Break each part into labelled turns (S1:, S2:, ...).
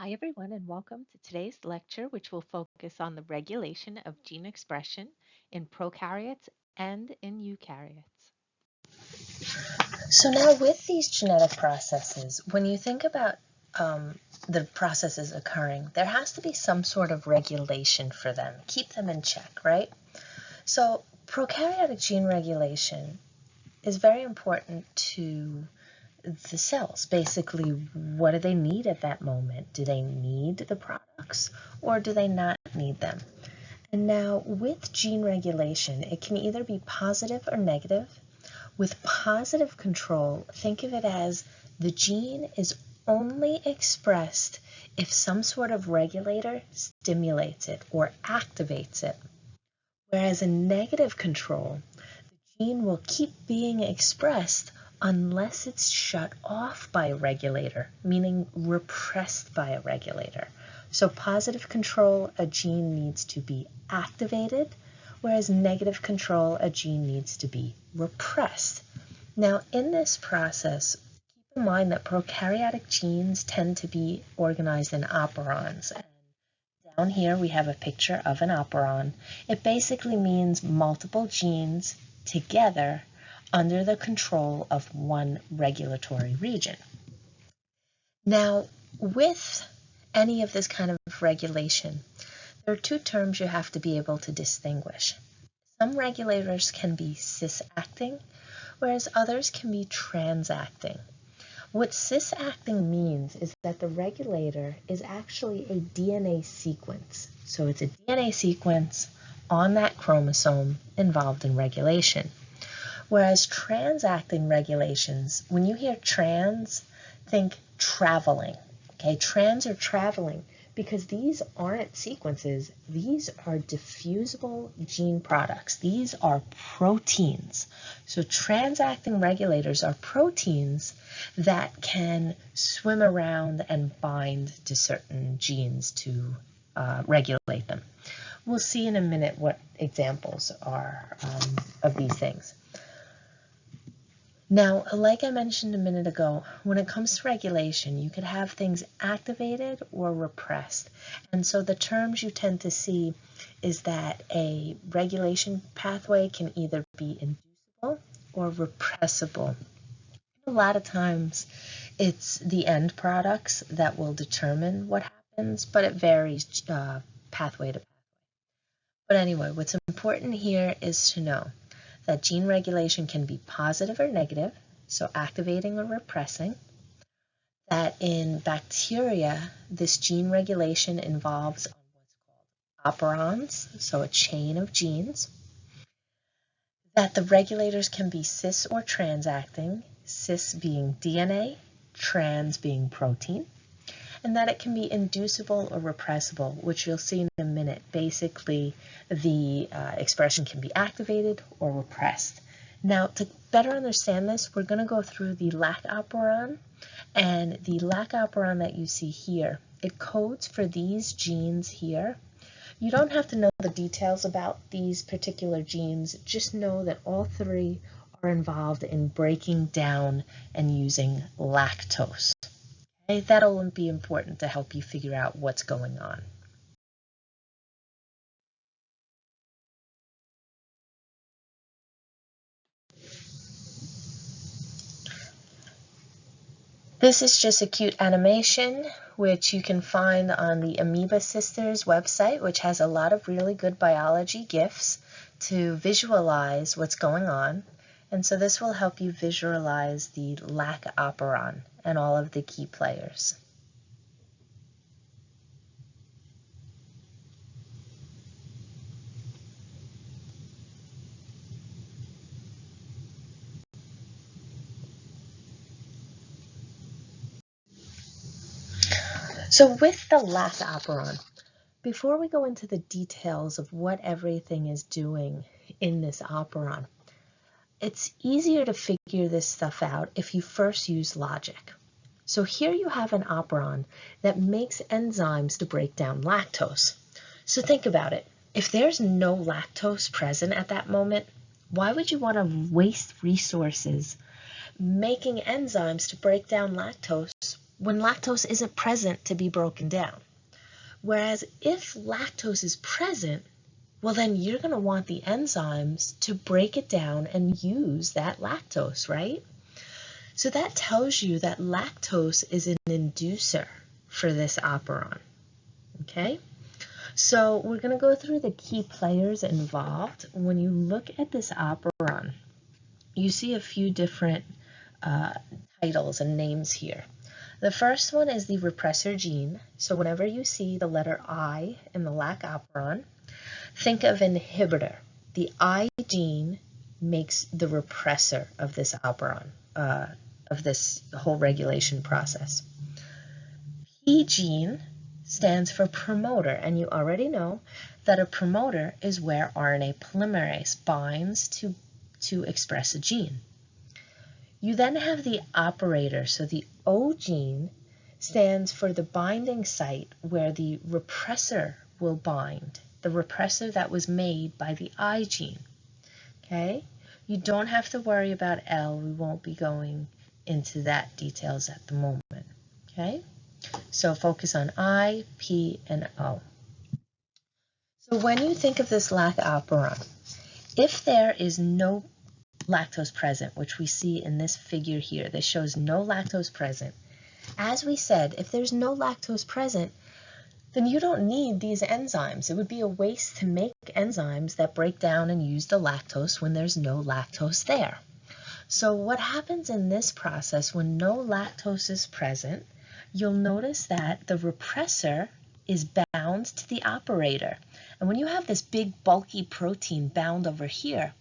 S1: Hi everyone and welcome to today's lecture, which will focus on the regulation of gene expression in prokaryotes and in eukaryotes.
S2: So now with these genetic processes, when you think about the processes occurring, there has to be some sort of regulation for them, keep them in check, right? So prokaryotic gene regulation is very important to the cells. Basically, what do they need at that moment? Do they need the products or do they not need them? And now with gene regulation, it can either be positive or negative. With positive control, think of it as the gene is only expressed if some sort of regulator stimulates it or activates it. Whereas in negative control, the gene will keep being expressed unless it's shut off by a regulator, meaning repressed by a regulator. So positive control, a gene needs to be activated, whereas negative control, a gene needs to be repressed. Now, in this process, keep in mind that prokaryotic genes tend to be organized in operons. And down here, we have a picture of an operon. It basically means multiple genes together under the control of one regulatory region. Now, with any of this kind of regulation, there are two terms you have to be able to distinguish. Some regulators can be cis-acting, whereas others can be trans-acting. What cis-acting means is that the regulator is actually a DNA sequence. So it's a DNA sequence on that chromosome involved in regulation. Whereas trans-acting regulations, when you hear trans, think traveling. Okay, trans are traveling because these aren't sequences, these are diffusible gene products. These are proteins. So trans-acting regulators are proteins that can swim around and bind to certain genes to regulate them. We'll see in a minute what examples are of these things. Now, like I mentioned a minute ago, when it comes to regulation, you could have things activated or repressed. And so the terms you tend to see is that a regulation pathway can either be inducible or repressible. A lot of times it's the end products that will determine what happens, but it varies pathway to pathway. But anyway, what's important here is to know that gene regulation can be positive or negative, so activating or repressing. That in bacteria, this gene regulation involves what's called operons, so a chain of genes. That the regulators can be cis or trans-acting, cis being DNA, trans being protein. And that it can be inducible or repressible, which you'll see in a minute. Basically, the expression can be activated or repressed. Now, to better understand this, we're going to go through the Lac operon, and the Lac operon that you see here, it codes for these genes here. You don't have to know the details about these particular genes, just know that all three are involved in breaking down and using lactose. That'll be important to help you figure out what's going on. This is just a cute animation, which you can find on the Amoeba Sisters website, which has a lot of really good biology GIFs to visualize what's going on. And so this will help you visualize the Lac operon and all of the key players. So with the Lac operon, before we go into the details of what everything is doing in this operon, it's easier to figure this stuff out if you first use logic. So here you have an operon that makes enzymes to break down lactose. So think about it. If there's no lactose present at that moment, why would you want to waste resources making enzymes to break down lactose when lactose isn't present to be broken down. Whereas if lactose is present, well, then you're going to want the enzymes to break it down and use that lactose, right? So that tells you that lactose is an inducer for this operon, okay? So we're going to go through the key players involved. When you look at this operon, you see a few different titles and names here. The first one is the repressor gene. So whenever you see the letter I in the Lac operon, think of inhibitor. The I gene makes the repressor of this operon, of this whole regulation process. P gene stands for promoter, and you already know that a promoter is where RNA polymerase binds to express a gene. You then have the operator, so the O gene stands for the binding site where the repressor will bind, the repressor that was made by the I gene. Okay? You don't have to worry about L. We won't be going into that details at the moment. Okay? So focus on I, P, and O. So when you think of this Lac operon, if there is no lactose present, which we see in this figure here, this shows no lactose present. As we said, if there's no lactose present, then you don't need these enzymes. It would be a waste to make enzymes that break down and use the lactose when there's no lactose there. So what happens in this process when no lactose is present, you'll notice that the repressor is bound to the operator. And when you have this big bulky protein bound over here,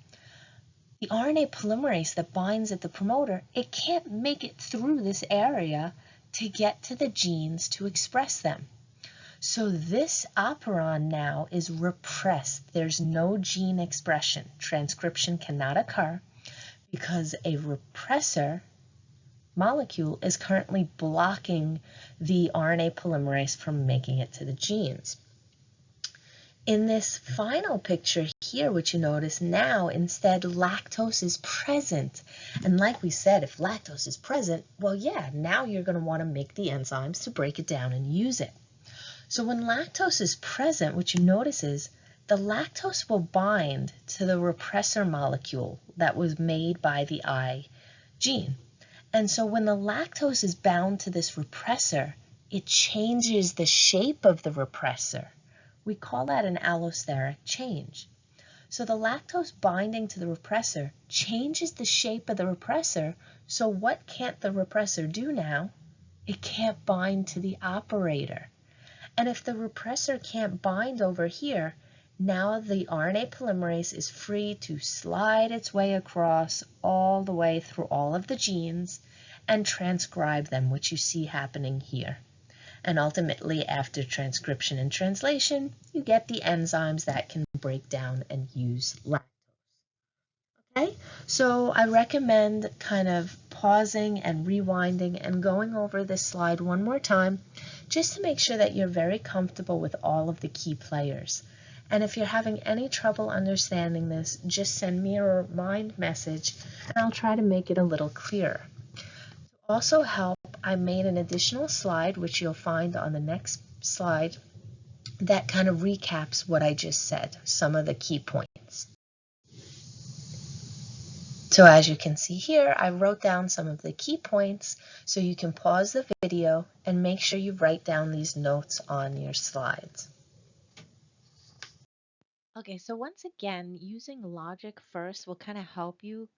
S2: the RNA polymerase that binds at the promoter, it can't make it through this area to get to the genes to express them. So this operon now is repressed. There's no gene expression. Transcription cannot occur because a repressor molecule is currently blocking the RNA polymerase from making it to the genes. In this final picture here, which you notice now, instead lactose is present. And like we said, if lactose is present, well, yeah, now you're going to want to make the enzymes to break it down and use it. So when lactose is present, what you notice is the lactose will bind to the repressor molecule that was made by the I gene. And so when the lactose is bound to this repressor, it changes the shape of the repressor. We call that an allosteric change. So the lactose binding to the repressor changes the shape of the repressor. So what can't the repressor do now? It can't bind to the operator. And if the repressor can't bind over here, now the RNA polymerase is free to slide its way across all the way through all of the genes and transcribe them, which you see happening here. And ultimately, after transcription and translation, you get the enzymes that can break down and use lactose. Okay, so I recommend kind of pausing and rewinding and going over this slide one more time, just to make sure that you're very comfortable with all of the key players. And if you're having any trouble understanding this, just send me a remind message and I'll try to make it a little clearer. To also help, I made an additional slide, which you'll find on the next slide, that kind of recaps what I just said, some of the key points. So as you can see here, I wrote down some of the key points, so you can pause the video and make sure you write down these notes on your slides.
S1: Okay, so once again, using logic first will kind of help you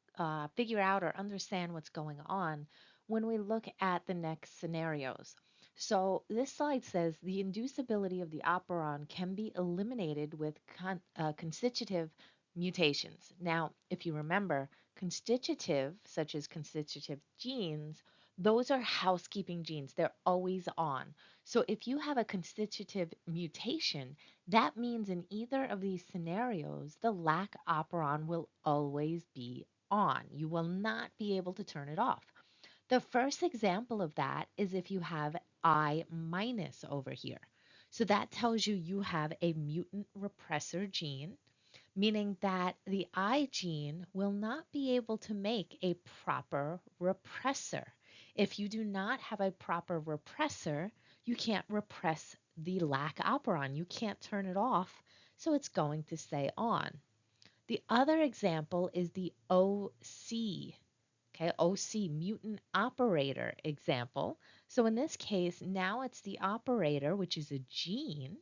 S1: figure out or understand what's going on when we look at the next scenarios. So this slide says the inducibility of the operon can be eliminated with constitutive mutations. Now, if you remember, constitutive, such as constitutive genes, those are housekeeping genes. They're always on. So if you have a constitutive mutation, that means in either of these scenarios, the Lac operon will always be on. You will not be able to turn it off. The first example of that is if you have I minus over here. So that tells you you have a mutant repressor gene, meaning that the I gene will not be able to make a proper repressor. if you do not have a proper repressor, you can't repress the Lac operon. You can't turn it off, so it's going to stay on. The other example is the OC, okay, OC, mutant operator example. So in this case, now it's the operator, which is a gene,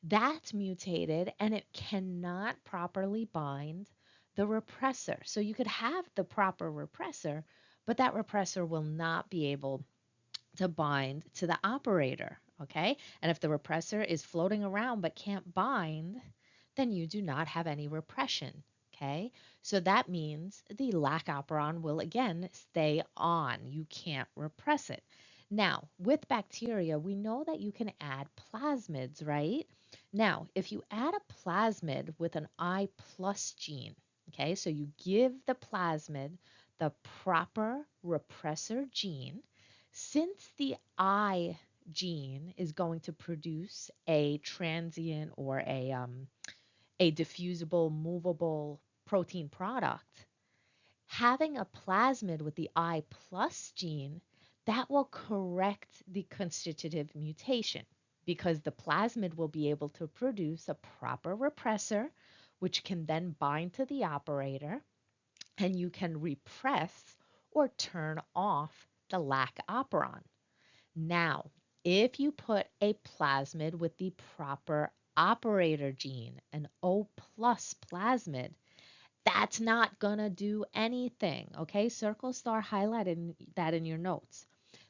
S1: that's mutated and it cannot properly bind the repressor. So you could have the proper repressor, but that repressor will not be able to bind to the operator, okay? And if the repressor is floating around but can't bind, then you do not have any repression, okay? So that means the Lac operon will again stay on. You can't repress it. Now, with bacteria, we know that you can add plasmids, right? Now, if you add a plasmid with an I plus gene, okay, so you give the plasmid the proper repressor gene, since the I gene is going to produce a transient or a diffusible, movable protein product, having a plasmid with the I plus gene, that will correct the constitutive mutation because the plasmid will be able to produce a proper repressor, which can then bind to the operator, and you can repress or turn off the Lac operon. Now, if you put a plasmid with the proper operator gene, an O plus plasmid, that's not going to do anything, okay? Circle star highlighted that in your notes.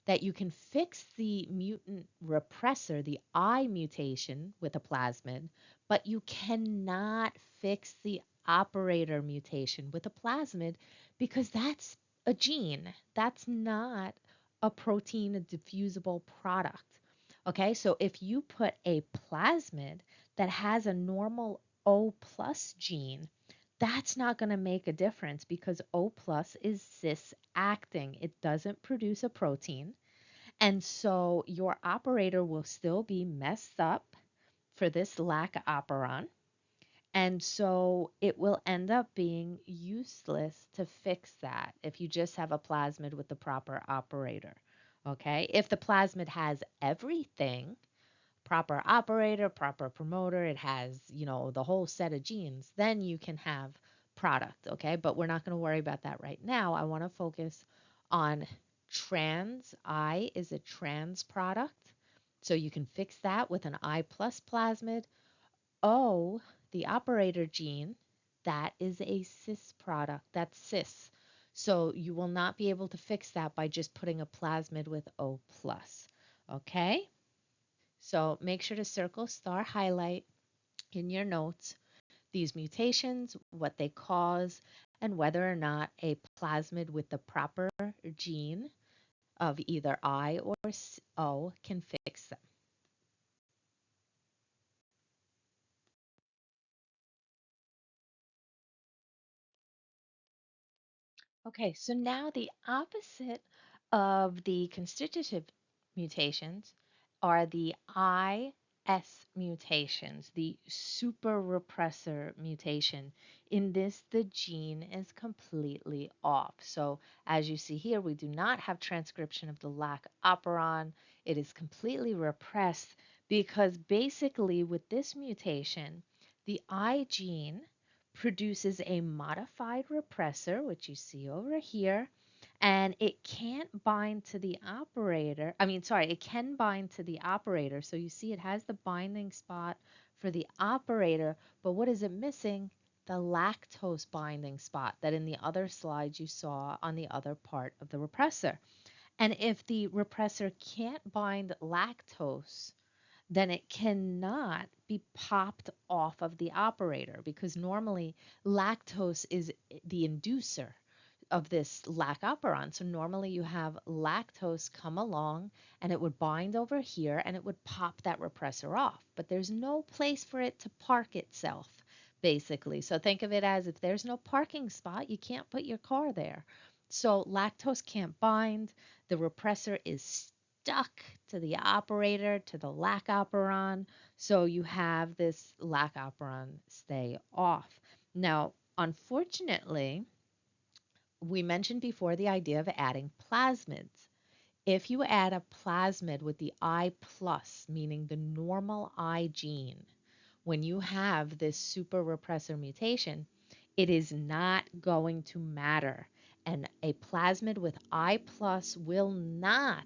S1: That you can fix the mutant repressor, the I mutation with a plasmid, but you cannot fix the operator mutation with a plasmid because that's a gene. That's not a protein, a diffusible product. Okay, so if you put a plasmid that has a normal O plus gene, that's not going to make a difference because O plus is cis acting. It doesn't produce a protein. And so your operator will still be messed up for this Lac operon. And so it will end up being useless to fix that if you just have a plasmid with the proper operator. Okay, if the plasmid has everything, proper operator, proper promoter, it has, the whole set of genes, then you can have product, okay? But we're not going to worry about that right now. I want to focus on trans. I is a trans product. So you can fix that with an I plus plasmid. O, the operator gene, that is a cis product. That's cis. So you will not be able to fix that by just putting a plasmid with O plus. Okay? So make sure to circle, star, highlight in your notes these mutations, what they cause, and whether or not a plasmid with the proper gene of either I or O can fix them. Okay, so now the opposite of the constitutive mutations are the IS mutations, the super repressor mutation. In this, the gene is completely off. So as you see here, we do not have transcription of the Lac operon. It is completely repressed because basically with this mutation, the I gene produces a modified repressor, which you see over here, and it can't bind to the operator. It can bind to the operator. So you see it has the binding spot for the operator, but what is it missing? The lactose binding spot that in the other slides you saw on the other part of the repressor. And if the repressor can't bind lactose, then it cannot be popped off of the operator because normally lactose is the inducer of this Lac operon. So normally you have lactose come along and it would bind over here and it would pop that repressor off. But there's no place for it to park itself, basically. So think of it as if there's no parking spot, you can't put your car there. So lactose can't bind. The repressor is stuck to the operator, to the Lac operon. So you have this Lac operon stay off. Now, unfortunately, we mentioned before the idea of adding plasmids. If you add a plasmid with the I plus, meaning the normal I gene, when you have this super repressor mutation, it is not going to matter. And a plasmid with I plus will not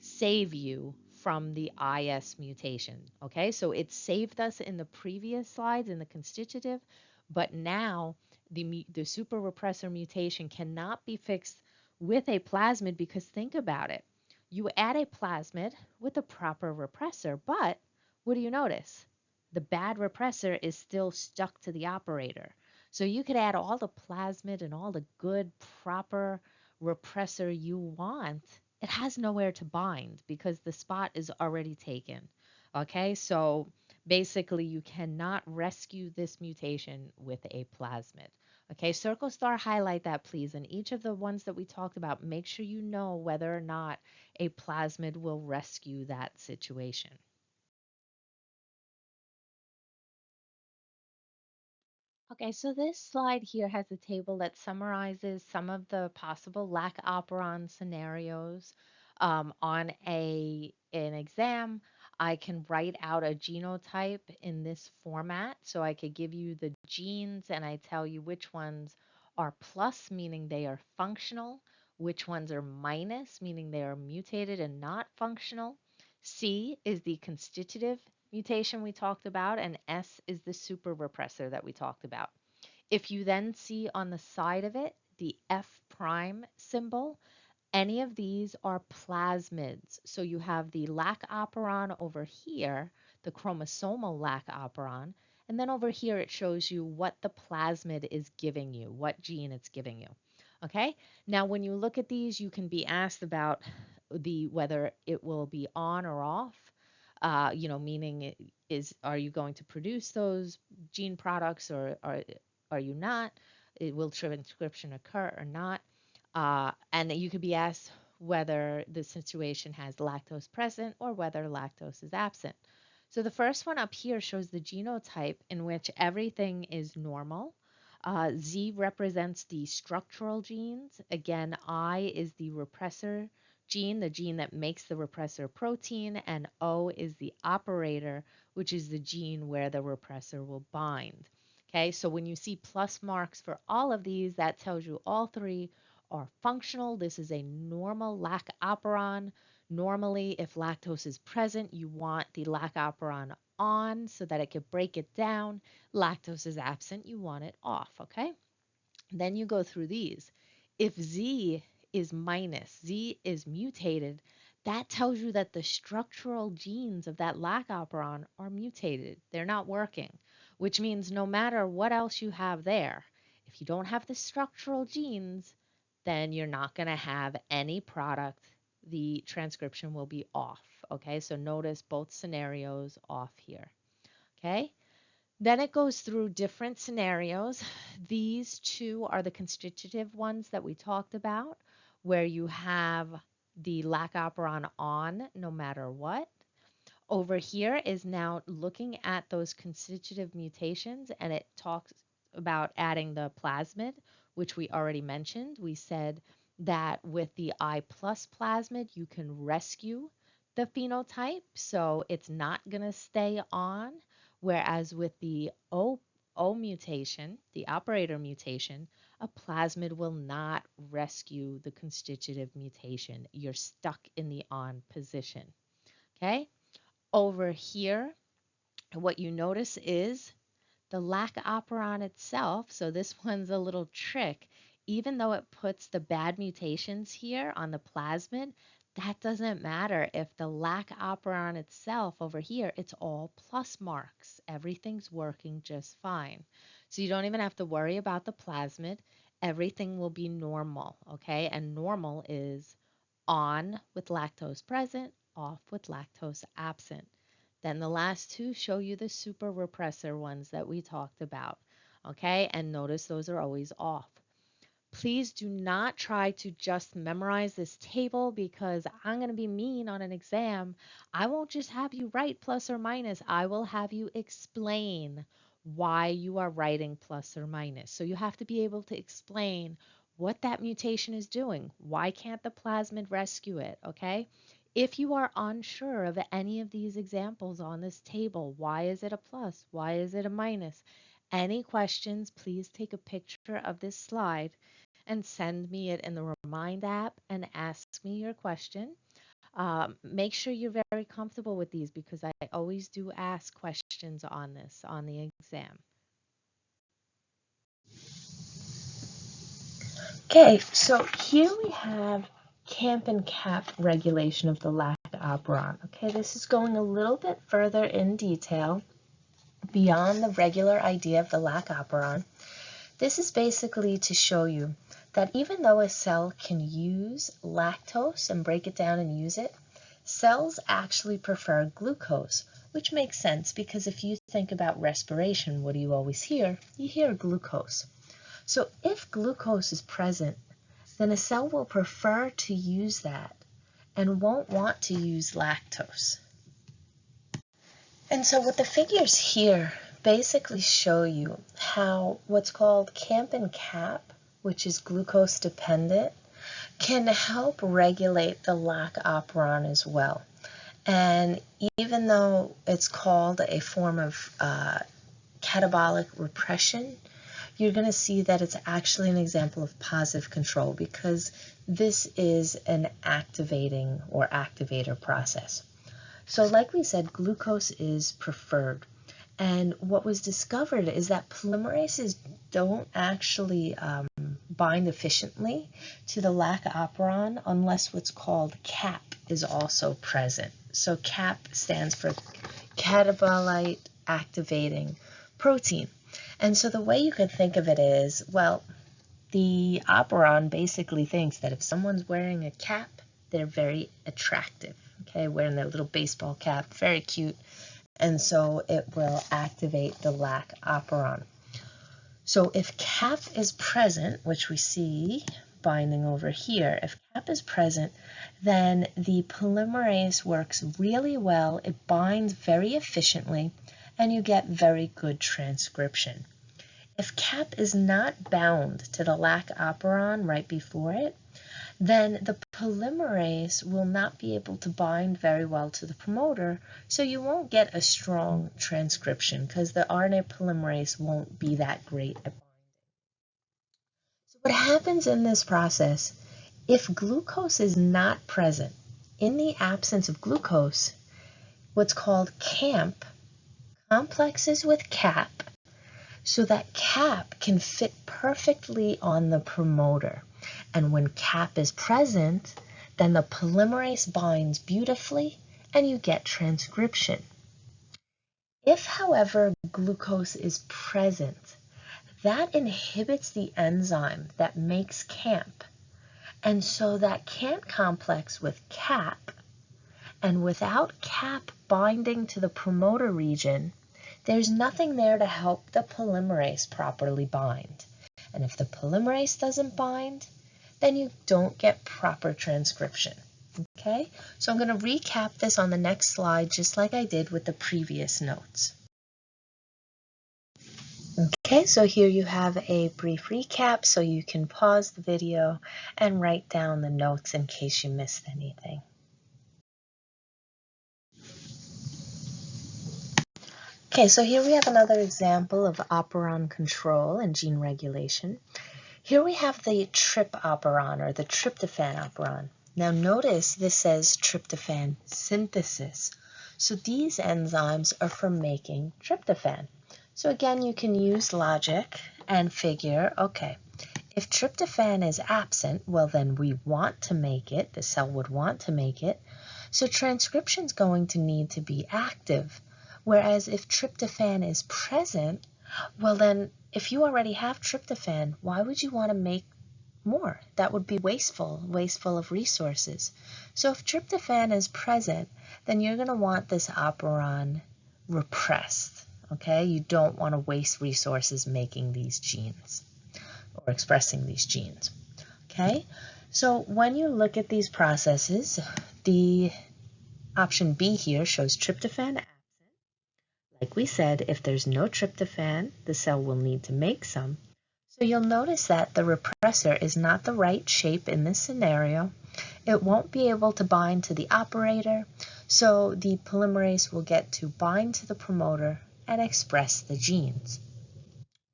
S1: save you from the IS mutation. Okay, so it saved us in the previous slides in the constitutive, but now the super repressor mutation cannot be fixed with a plasmid because think about it. You add a plasmid with a proper repressor, but what do you notice? The bad repressor is still stuck to the operator. So you could add all the plasmid and all the good, proper repressor you want. It has nowhere to bind because the spot is already taken. Okay, so basically you cannot rescue this mutation with a plasmid. Okay, circle star highlight that please. And each of the ones that we talked about, make sure you know whether or not a plasmid will rescue that situation. Okay, so this slide here has a table that summarizes some of the possible Lac operon scenarios. On an exam, I can write out a genotype in this format. So I could give you the genes and I tell you which ones are plus, meaning they are functional, which ones are minus, meaning they are mutated and not functional. C is the constitutive mutation we talked about, and S is the super repressor that we talked about. If you then see on the side of it the F prime symbol, any of these are plasmids. So you have the Lac operon over here, the chromosomal Lac operon, and then over here it shows you what the plasmid is giving you, what gene it's giving you. Okay, now when you look at these, you can be asked about the whether it will be on or off. Meaning are you going to produce those gene products or are you not? Will transcription occur or not? And you could be asked whether the situation has lactose present or whether lactose is absent. So the first one up here shows the genotype in which everything is normal. Z represents the structural genes. Again, I is the repressor gene, the gene that makes the repressor protein, and O is the operator, which is the gene where the repressor will bind. Okay, so when you see plus marks for all of these, that tells you all three are functional. This is a normal Lac operon. Normally, if lactose is present, you want the Lac operon on so that it could break it down. Lactose is absent, you want it off, okay? Then you go through these. If Z is minus, Z is mutated, that tells you that the structural genes of that Lac operon are mutated. They're not working, which means no matter what else you have there, if you don't have the structural genes, then you're not going to have any product. The transcription will be off. Okay, so notice both scenarios off here. Okay, then it goes through different scenarios. These two are the constitutive ones that we talked about, where you have the Lac operon on no matter what. Over here is now looking at those constitutive mutations, and it talks about adding the plasmid, which we already mentioned. We said that with the I plus plasmid, you can rescue the phenotype, so it's not going to stay on, whereas with the O mutation, the operator mutation, a plasmid will not rescue the constitutive mutation. You're stuck in the on position. Okay? Over here, what you notice is the Lac operon itself. So this one's a little trick. Even though it puts the bad mutations here on the plasmid, that doesn't matter. If the Lac operon itself over here, it's all plus marks. Everything's working just fine. So you don't even have to worry about the plasmid. Everything will be normal, okay? And normal is on with lactose present, off with lactose absent. Then the last two show you the super repressor ones that we talked about. Okay, and notice those are always off. Please do not try to just memorize this table because I'm going to be mean on an exam. I won't just have you write plus or minus. I will have you explain why you are writing plus or minus. So you have to be able to explain what that mutation is doing. Why can't the plasmid rescue it, okay? If you are unsure of any of these examples on this table, why is it a plus? Why is it a minus? Any questions, please take a picture of this slide and send me it in the Remind app and ask me your question. Make sure you're very comfortable with these because I always do ask questions on this on the exam.
S2: Okay, so here we have camp and cap regulation of the Lac operon. Okay, this is going a little bit further in detail beyond the regular idea of the Lac operon. This is basically to show you that even though a cell can use lactose and break it down and use it, cells actually prefer glucose, which makes sense because if you think about respiration, what do you always hear? You hear glucose. So if glucose is present, then a cell will prefer to use that and won't want to use lactose. And so what the figures here basically show you how what's called camp and cap, which is glucose dependent, can help regulate the Lac operon as well. And even though it's called a form of catabolic repression, you're going to see that it's actually an example of positive control because this is an activating or activator process. So like we said, glucose is preferred. And what was discovered is that polymerases don't actually bind efficiently to the Lac operon unless what's called CAP is also present. So CAP stands for catabolite activating protein. And so the way you could think of it is, well, the operon basically thinks that if someone's wearing a cap, they're very attractive. Okay, wearing their little baseball cap, very cute. And so it will activate the Lac operon. So if cap is present, which we see binding over here, if cap is present, then the polymerase works really well. It binds very efficiently, and you get very good transcription. If cap is not bound to the Lac operon right before it, then the polymerase will not be able to bind very well to the promoter, so you won't get a strong transcription because the RNA polymerase won't be that great at binding. So what happens in this process, if glucose is not present, in the absence of glucose, what's called CAMP complexes with CAP so that CAP can fit perfectly on the promoter. And when CAP is present, then the polymerase binds beautifully and you get transcription. If, however, glucose is present, that inhibits the enzyme that makes CAMP. And so that can't complex with CAP, and without CAP binding to the promoter region, there's nothing there to help the polymerase properly bind. And if the polymerase doesn't bind, then you don't get proper transcription. Okay, so I'm going to recap this on the next slide just like I did with the previous notes. Okay, so here you have a brief recap so you can pause the video and write down the notes in case you missed anything. Okay, so here we have another example of operon control and gene regulation. Here we have the Trp Operon or the tryptophan operon. Now notice this says tryptophan synthesis. So these enzymes are for making tryptophan. So again, you can use logic and figure, okay, if tryptophan is absent, well then we want to make it, the cell would want to make it, so transcription is going to need to be active. Whereas if tryptophan is present, well then if you already have tryptophan, why would you want to make more? That would be wasteful of resources. So if tryptophan is present, then you're going to want this operon repressed. Okay, you don't want to waste resources making these genes or expressing these genes. Okay, so when you look at these processes, the option B here shows tryptophan absent. Like we said, if there's no tryptophan, the cell will need to make some. So you'll notice that the repressor is not the right shape in this scenario. It won't be able to bind to the operator, so the polymerase will get to bind to the promoter and express the genes.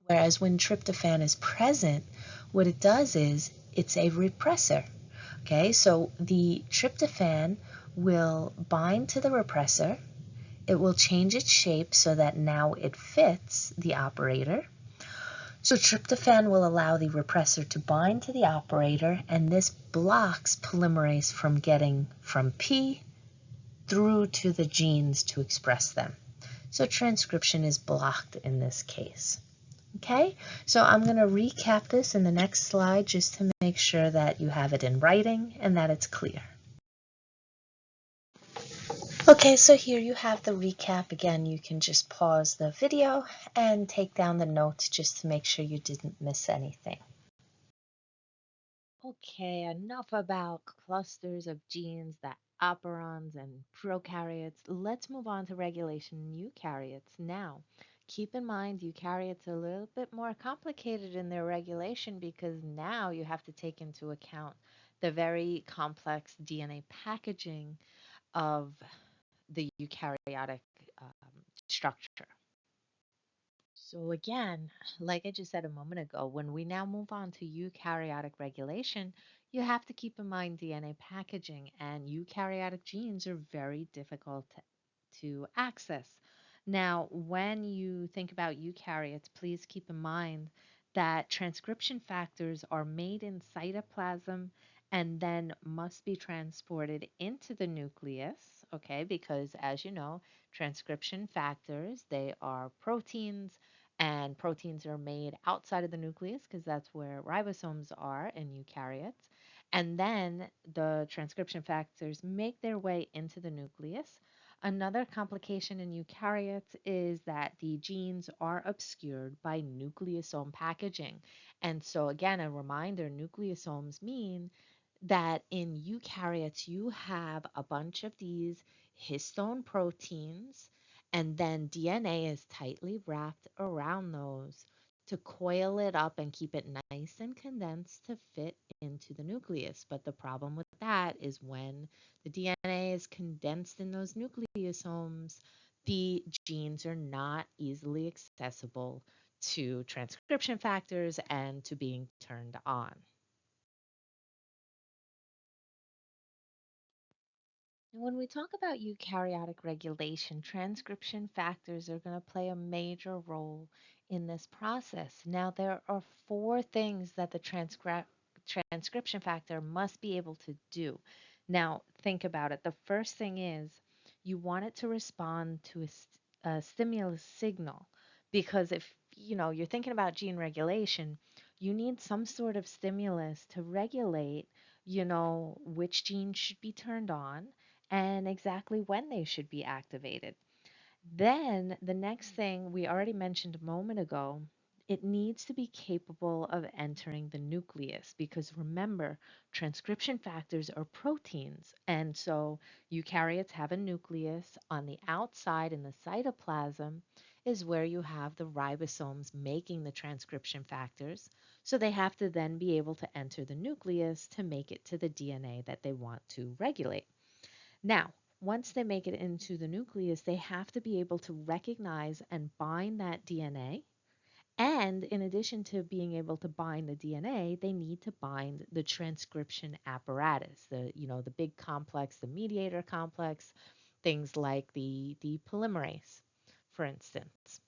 S2: Whereas when tryptophan is present, what it does is it's a repressor. Okay, so the tryptophan will bind to the repressor. It will change its shape so that now it fits the operator. So tryptophan will allow the repressor to bind to the operator, and this blocks polymerase from getting from P through to the genes to express them. So transcription is blocked in this case. Okay, so I'm going to recap this in the next slide just to make sure that you have it in writing and that it's clear. Okay, so here you have the recap. Again, you can just pause the video and take down the notes just to make sure you didn't miss anything.
S1: Okay, enough about clusters of genes, the operons and prokaryotes. Let's move on to regulation in eukaryotes now. Keep in mind, eukaryotes are a little bit more complicated in their regulation because now you have to take into account the very complex DNA packaging of the eukaryotic structure. So again, like I just said a moment ago, when we now move on to eukaryotic regulation, you have to keep in mind DNA packaging, and eukaryotic genes are very difficult to access. Now, when you think about eukaryotes, please keep in mind that transcription factors are made in cytoplasm and then must be transported into the nucleus, okay? Because as you know, transcription factors, they are proteins, and proteins are made outside of the nucleus because that's where ribosomes are in eukaryotes. And then the transcription factors make their way into the nucleus. Another complication in eukaryotes is that the genes are obscured by nucleosome packaging. And so, again, a reminder, nucleosomes mean that in eukaryotes you have a bunch of these histone proteins, and then DNA is tightly wrapped around those to coil it up and keep it nice and condensed to fit into the nucleus. But the problem with that is when the DNA is condensed in those nucleosomes, the genes are not easily accessible to transcription factors and to being turned on. When we talk about eukaryotic regulation, transcription factors are going to play a major role in this process. Now, there are four things that the transcription factor must be able to do. Now, think about it. The first thing is you want it to respond to a stimulus signal, because if you're thinking about gene regulation, you need some sort of stimulus to regulate, which genes should be turned on and exactly when they should be activated. Then the next thing we already mentioned a moment ago, it needs to be capable of entering the nucleus because remember, transcription factors are proteins. And so eukaryotes have a nucleus. On the outside in the cytoplasm is where you have the ribosomes making the transcription factors. So they have to then be able to enter the nucleus to make it to the DNA that they want to regulate. Now, once they make it into the nucleus, they have to be able to recognize and bind that DNA. And in addition to being able to bind the DNA, they need to bind the transcription apparatus, the big complex, the mediator complex, things like the polymerase, for instance.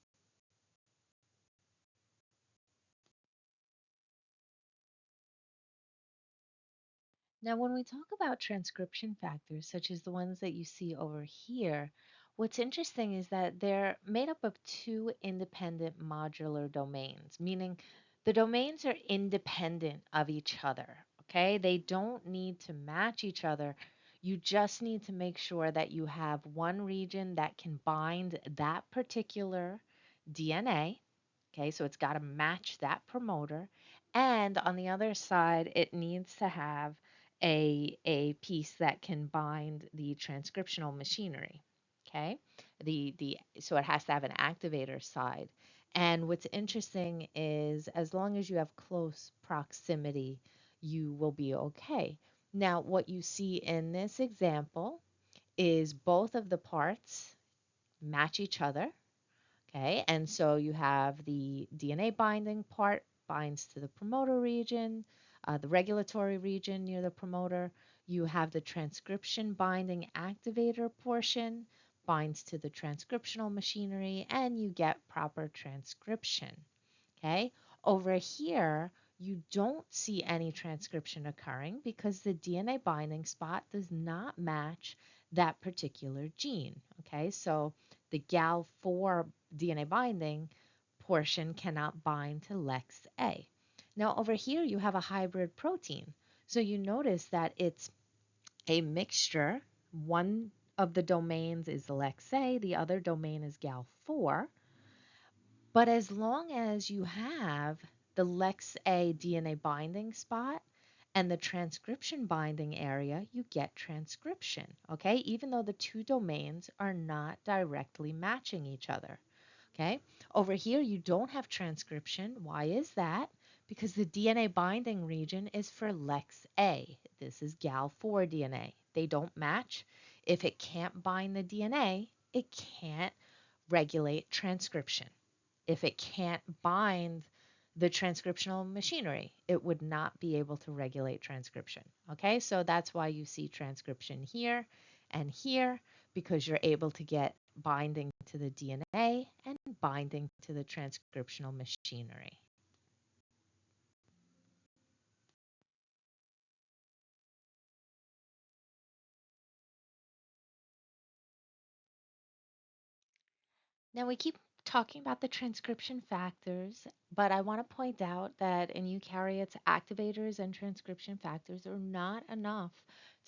S1: Now, when we talk about transcription factors, such as the ones that you see over here, what's interesting is that they're made up of two independent modular domains, meaning the domains are independent of each other, okay? They don't need to match each other. You just need to make sure that you have one region that can bind that particular DNA, okay? So it's got to match that promoter. And on the other side, it needs to have a piece that can bind the transcriptional machinery. Okay, so it has to have an activator side, And what's interesting is as long as you have close proximity, you will be okay. Now, what you see in this example is both of the parts match each other. Okay, and so you have the DNA binding part binds to the promoter region, the regulatory region near the promoter. You have the transcription binding activator portion binds to the transcriptional machinery, and you get proper transcription. Okay, over here, you don't see any transcription occurring because the DNA binding spot does not match that particular gene. Okay, so the Gal4 DNA binding portion cannot bind to Lex A. Now, over here, you have a hybrid protein. So you notice that it's a mixture. One of the domains is Lex A, the other domain is Gal4. But as long as you have the Lex A DNA binding spot and the transcription binding area, you get transcription, okay? Even though the two domains are not directly matching each other, okay? Over here, you don't have transcription. Why is that? Because the DNA binding region is for Lex A. This is Gal4 DNA. They don't match. If it can't bind the DNA, it can't regulate transcription. If it can't bind the transcriptional machinery, it would not be able to regulate transcription. Okay, so that's why you see transcription here and here, because you're able to get binding to the DNA and binding to the transcriptional machinery. Now we keep talking about the transcription factors, but I want to point out that in eukaryotes, activators and transcription factors are not enough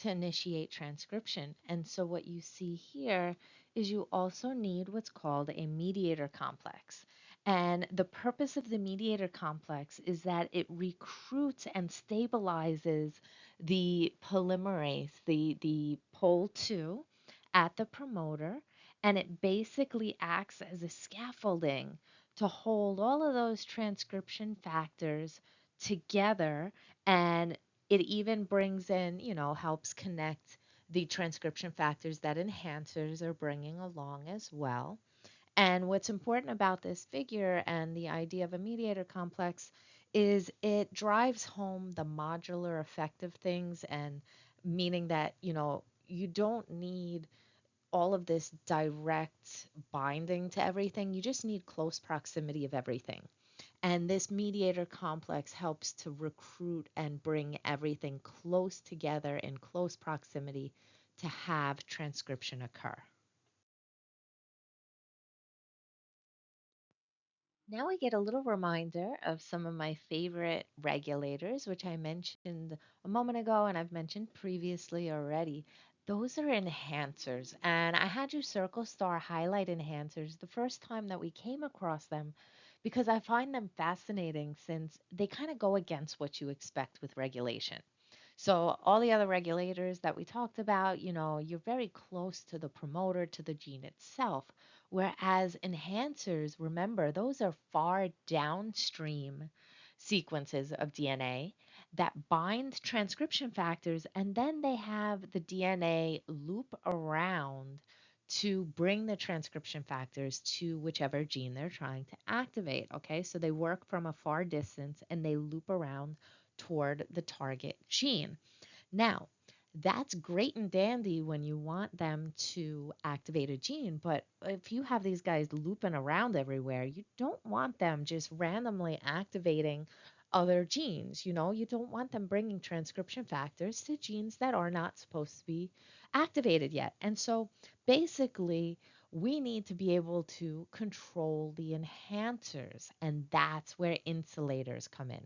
S1: to initiate transcription. And so what you see here is you also need what's called a mediator complex. And the purpose of the mediator complex is that it recruits and stabilizes the polymerase, the pol 2 at the promoter, and it basically acts as a scaffolding to hold all of those transcription factors together. And it even brings in, helps connect the transcription factors that enhancers are bringing along as well. And what's important about this figure and the idea of a mediator complex is it drives home the modular effect of things, and meaning that, you don't need all of this direct binding to everything. You just need close proximity of everything. And this mediator complex helps to recruit and bring everything close together in close proximity to have transcription occur. Now we get a little reminder of some of my favorite regulators, which I mentioned a moment ago and I've mentioned previously already. Those are enhancers, and I had you circle star highlight enhancers the first time that we came across them because I find them fascinating since they kind of go against what you expect with regulation. So all the other regulators that we talked about, you're very close to the promoter, to the gene itself. Whereas enhancers, remember, those are far downstream sequences of DNA that bind transcription factors, and then they have the DNA loop around to bring the transcription factors to whichever gene they're trying to activate. Okay, so they work from a far distance and they loop around toward the target gene. Now, that's great and dandy when you want them to activate a gene, but if you have these guys looping around everywhere, you don't want them just randomly activating other genes. You don't want them bringing transcription factors to genes that are not supposed to be activated yet. And so basically, we need to be able to control the enhancers, and that's where insulators come in.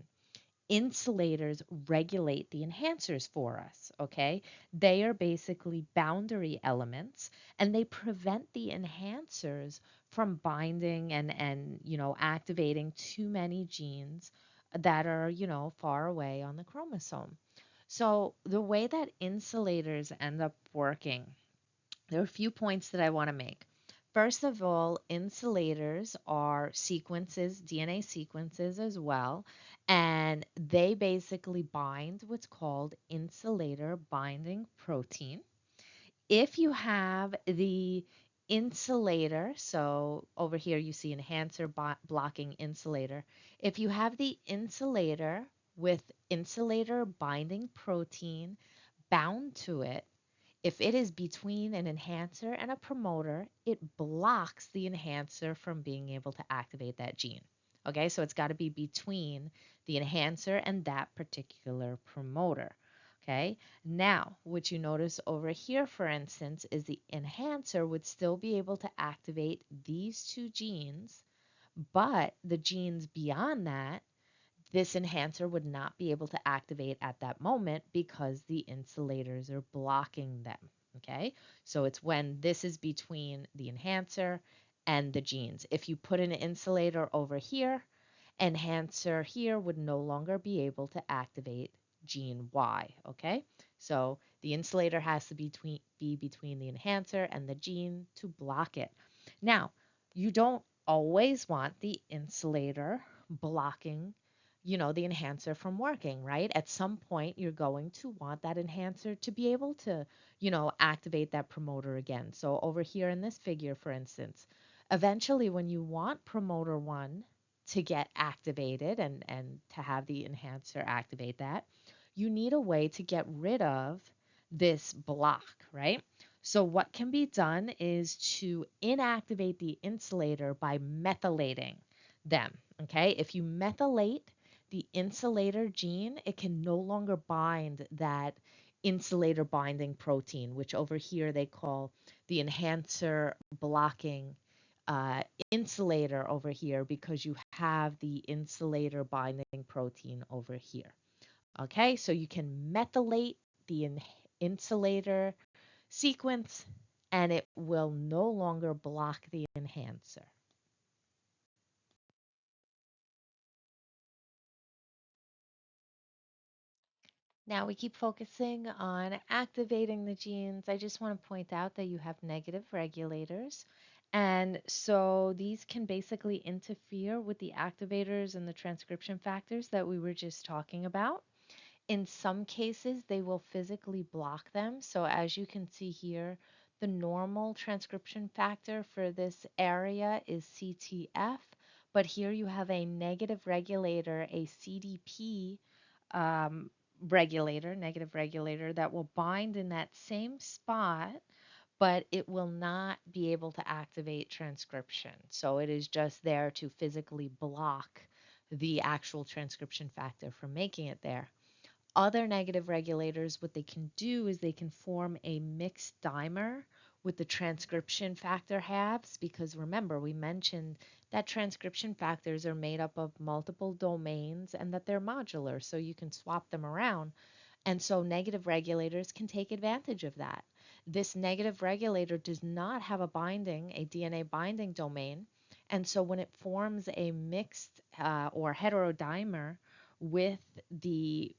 S1: Insulators regulate the enhancers for us, okay? They are basically boundary elements, and they prevent the enhancers from binding and activating too many genes that are, far away on the chromosome. So the way that insulators end up working, there are a few points that I want to make. First of all, insulators are sequences, DNA sequences as well, and they basically bind what's called insulator binding protein. If you have the insulator, so over here you see enhancer blocking insulator. If you have the insulator with insulator binding protein bound to it, if it is between an enhancer and a promoter, it blocks the enhancer from being able to activate that gene. Okay, so it's got to be between the enhancer and that particular promoter. Okay, now what you notice over here, for instance, is the enhancer would still be able to activate these two genes, but the genes beyond that, this enhancer would not be able to activate at that moment because the insulators are blocking them. Okay, so it's when this is between the enhancer and the genes. If you put an insulator over here, enhancer here would no longer be able to activate gene Y. Okay, so the insulator has to be between the enhancer and the gene to block it. Now, you don't always want the insulator blocking the enhancer from working, right? At some point, you're going to want that enhancer to be able to, activate that promoter again. So over here in this figure, for instance, eventually when you want promoter 1 to get activated and to have the enhancer activate that, you need a way to get rid of this block, right? So what can be done is to inactivate the insulator by methylating them, okay? If you methylate the insulator gene, it can no longer bind that insulator binding protein, which over here they call the enhancer blocking uh, insulator over here because you have the insulator binding protein over here. Okay, so you can methylate the insulator sequence and it will no longer block the enhancer. Now we keep focusing on activating the genes. I just want to point out that you have negative regulators. And so these can basically interfere with the activators and the transcription factors that we were just talking about. In some cases, they will physically block them. So as you can see here, the normal transcription factor for this area is CTF, but here you have a negative regulator, a CDP um, regulator, negative regulator, that will bind in that same spot, but it will not be able to activate transcription. So it is just there to physically block the actual transcription factor from making it there. Other negative regulators, what they can do is they can form a mixed dimer with the transcription factor halves, because remember, we mentioned that transcription factors are made up of multiple domains and that they're modular, so you can swap them around. And so negative regulators can take advantage of that. This negative regulator does not have a DNA binding domain. And so when it forms a mixed or heterodimer with the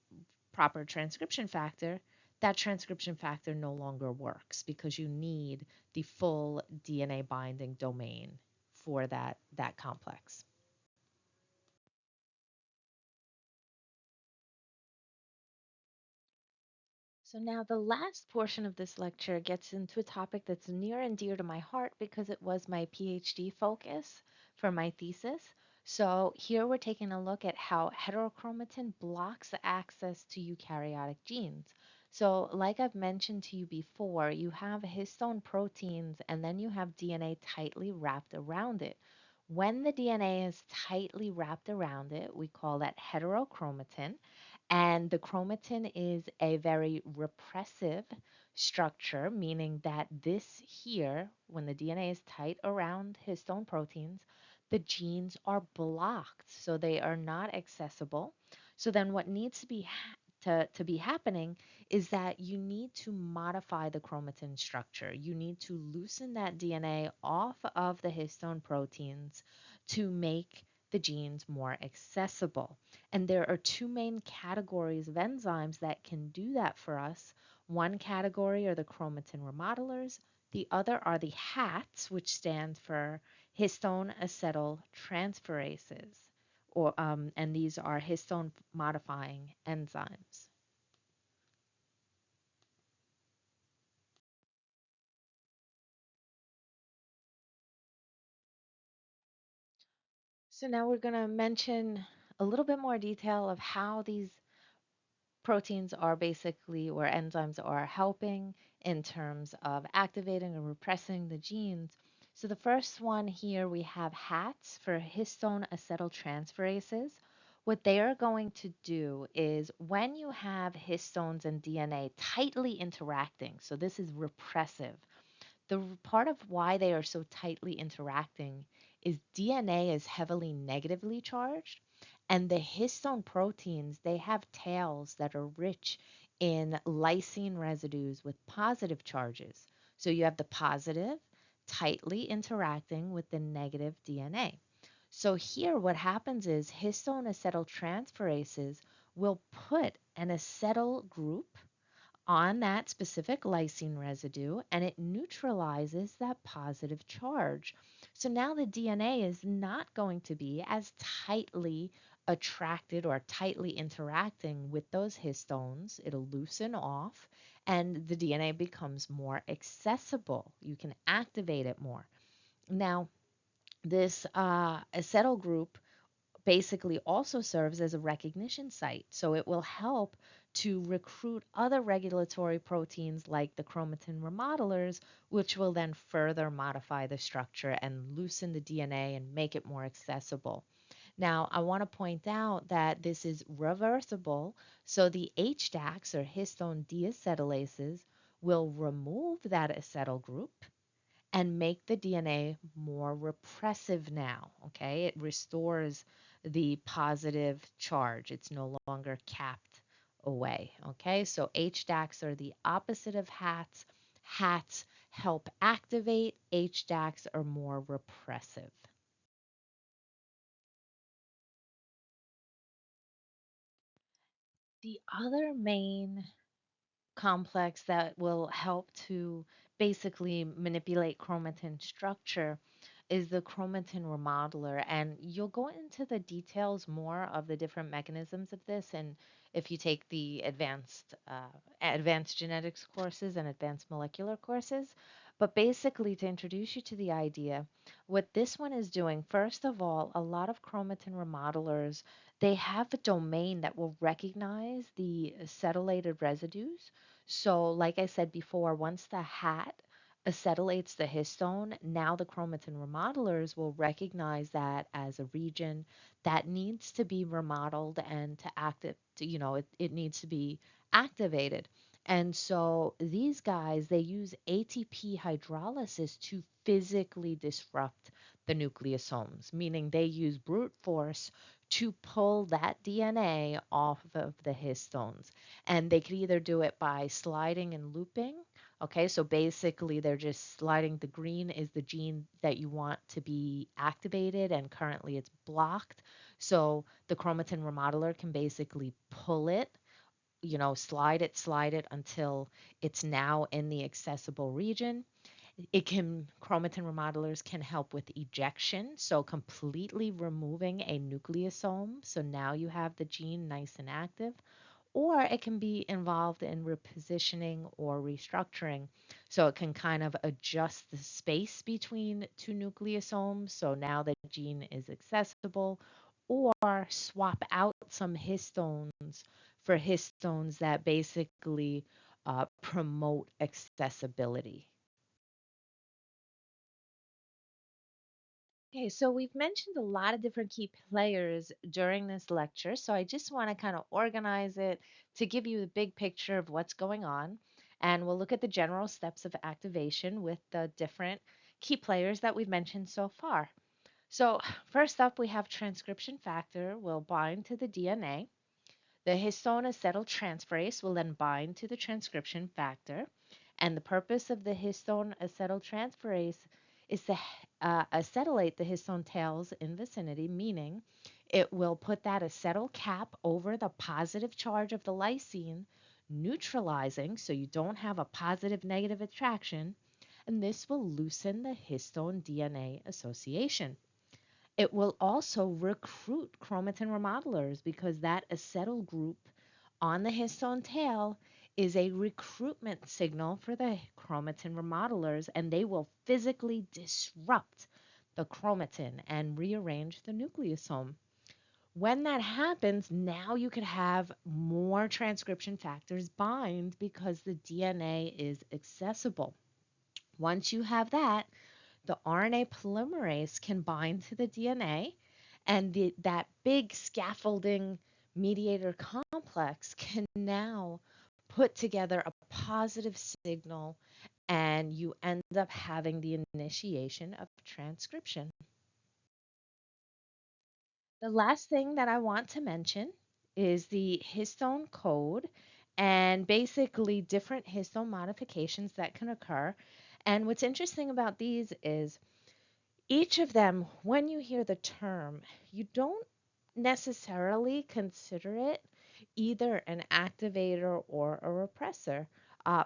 S1: proper transcription factor, that transcription factor no longer works because you need the full DNA binding domain for that complex. So now the last portion of this lecture gets into a topic that's near and dear to my heart because it was my PhD focus for my thesis. So here we're taking a look at how heterochromatin blocks access to eukaryotic genes. So like I've mentioned to you before, you have histone proteins and then you have DNA tightly wrapped around it. When the DNA is tightly wrapped around it, we call that heterochromatin. And the chromatin is a very repressive structure, meaning that this here, when the DNA is tight around histone proteins, the genes are blocked, so they are not accessible. So then what needs to be to be happening is that you need to modify the chromatin structure. You need to loosen that DNA off of the histone proteins to make the genes more accessible. And there are two main categories of enzymes that can do that for us. One category are the chromatin remodelers. The other are the HATs, which stands for histone acetyl transferases, and these are histone modifying enzymes. So now we're going to mention a little bit more detail of how these proteins are basically, or enzymes are helping in terms of activating or repressing the genes. So the first one here we have HATs for histone acetyltransferases. What they are going to do is when you have histones and DNA tightly interacting, so this is repressive, the part of why they are so tightly interacting is DNA is heavily negatively charged, and the histone proteins, they have tails that are rich in lysine residues with positive charges. So you have the positive tightly interacting with the negative DNA. So here what happens is histone acetyltransferases will put an acetyl group on that specific lysine residue and it neutralizes that positive charge. So now the DNA is not going to be as tightly attracted or tightly interacting with those histones. It'll loosen off and the DNA becomes more accessible. You can activate it more. Now, this acetyl group basically also serves as a recognition site. So it will help to recruit other regulatory proteins like the chromatin remodelers, which will then further modify the structure and loosen the DNA and make it more accessible. Now, I want to point out that this is reversible. So the HDACs or histone deacetylases will remove that acetyl group and make the DNA more repressive now. Okay, it restores the positive charge, it's no longer capped away. Okay, so HDACs are the opposite of HATs. HATs help activate, HDACs are more repressive. The other main complex that will help to basically manipulate chromatin structure is the chromatin remodeler. And you'll go into the details more of the different mechanisms of this. And if you take the advanced genetics courses and advanced molecular courses, but basically to introduce you to the idea, what this one is doing, first of all, a lot of chromatin remodelers, they have a domain that will recognize the acetylated residues. So, like I said before, once the hat acetylates the histone, now the chromatin remodelers will recognize that as a region that needs to be remodeled and to active, it needs to be activated. And so these guys, they use ATP hydrolysis to physically disrupt the nucleosomes, meaning they use brute force to pull that DNA off of the histones. And they could either do it by sliding and looping. Okay, so basically they're just sliding. The green is the gene that you want to be activated, and currently it's blocked. So the chromatin remodeler can basically pull it, slide it until it's now in the accessible region. Chromatin remodelers can help with ejection, so completely removing a nucleosome. So now you have the gene nice and active, or it can be involved in repositioning or restructuring. So it can kind of adjust the space between two nucleosomes. So now the gene is accessible, or swap out some histones for histones that basically promote accessibility. Okay, so we've mentioned a lot of different key players during this lecture, so I just want to kind of organize it to give you the big picture of what's going on. And we'll look at the general steps of activation with the different key players that we've mentioned so far. So first up, we have transcription factor will bind to the DNA. The histone acetyltransferase will then bind to the transcription factor. And the purpose of the histone acetyltransferase is to acetylate the histone tails in vicinity, meaning it will put that acetyl cap over the positive charge of the lysine, neutralizing so you don't have a positive negative attraction. and this will loosen the histone DNA association. It will also recruit chromatin remodelers because that acetyl group on the histone tail is a recruitment signal for the chromatin remodelers, and they will physically disrupt the chromatin and rearrange the nucleosome. When that happens, now you could have more transcription factors bind because the DNA is accessible. Once you have that, the RNA polymerase can bind to the DNA, and that big scaffolding mediator complex can now put together a positive signal, and you end up having the initiation of transcription. The last thing that I want to mention is the histone code and basically different histone modifications that can occur. And what's interesting about these is each of them, when you hear the term, you don't necessarily consider it either an activator or a repressor.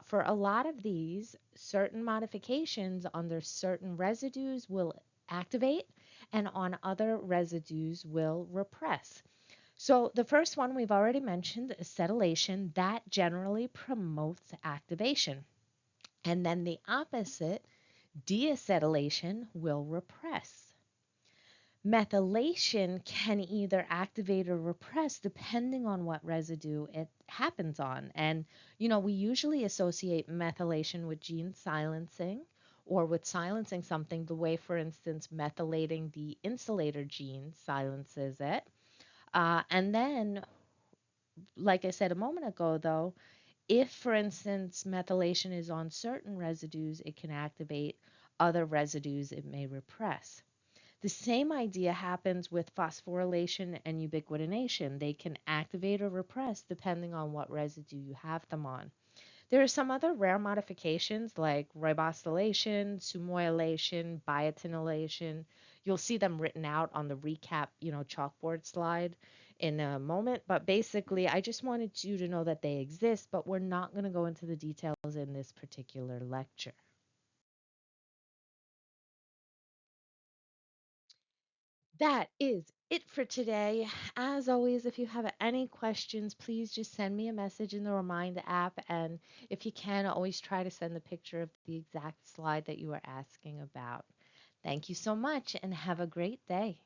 S1: For a lot of these, certain modifications under certain residues will activate, and on other residues will repress. So the first one we've already mentioned, acetylation, that generally promotes activation. And then the opposite, deacetylation, will repress. Methylation can either activate or repress depending on what residue it happens on. And, we usually associate methylation with gene silencing or with silencing something the way, for instance, methylating the insulator gene silences it. And then, like I said a moment ago, though, if, for instance, methylation is on certain residues, it can activate other residues, it may repress. The same idea happens with phosphorylation and ubiquitination. They can activate or repress depending on what residue you have them on. There are some other rare modifications like ribosylation, sumoylation, biotinylation. You'll see them written out on the recap, chalkboard slide in a moment. But basically, I just wanted you to know that they exist, but we're not going to go into the details in this particular lecture. That is it for today. As always, if you have any questions, please just send me a message in the Remind app. And if you can, always try to send a picture of the exact slide that you are asking about. Thank you so much and have a great day.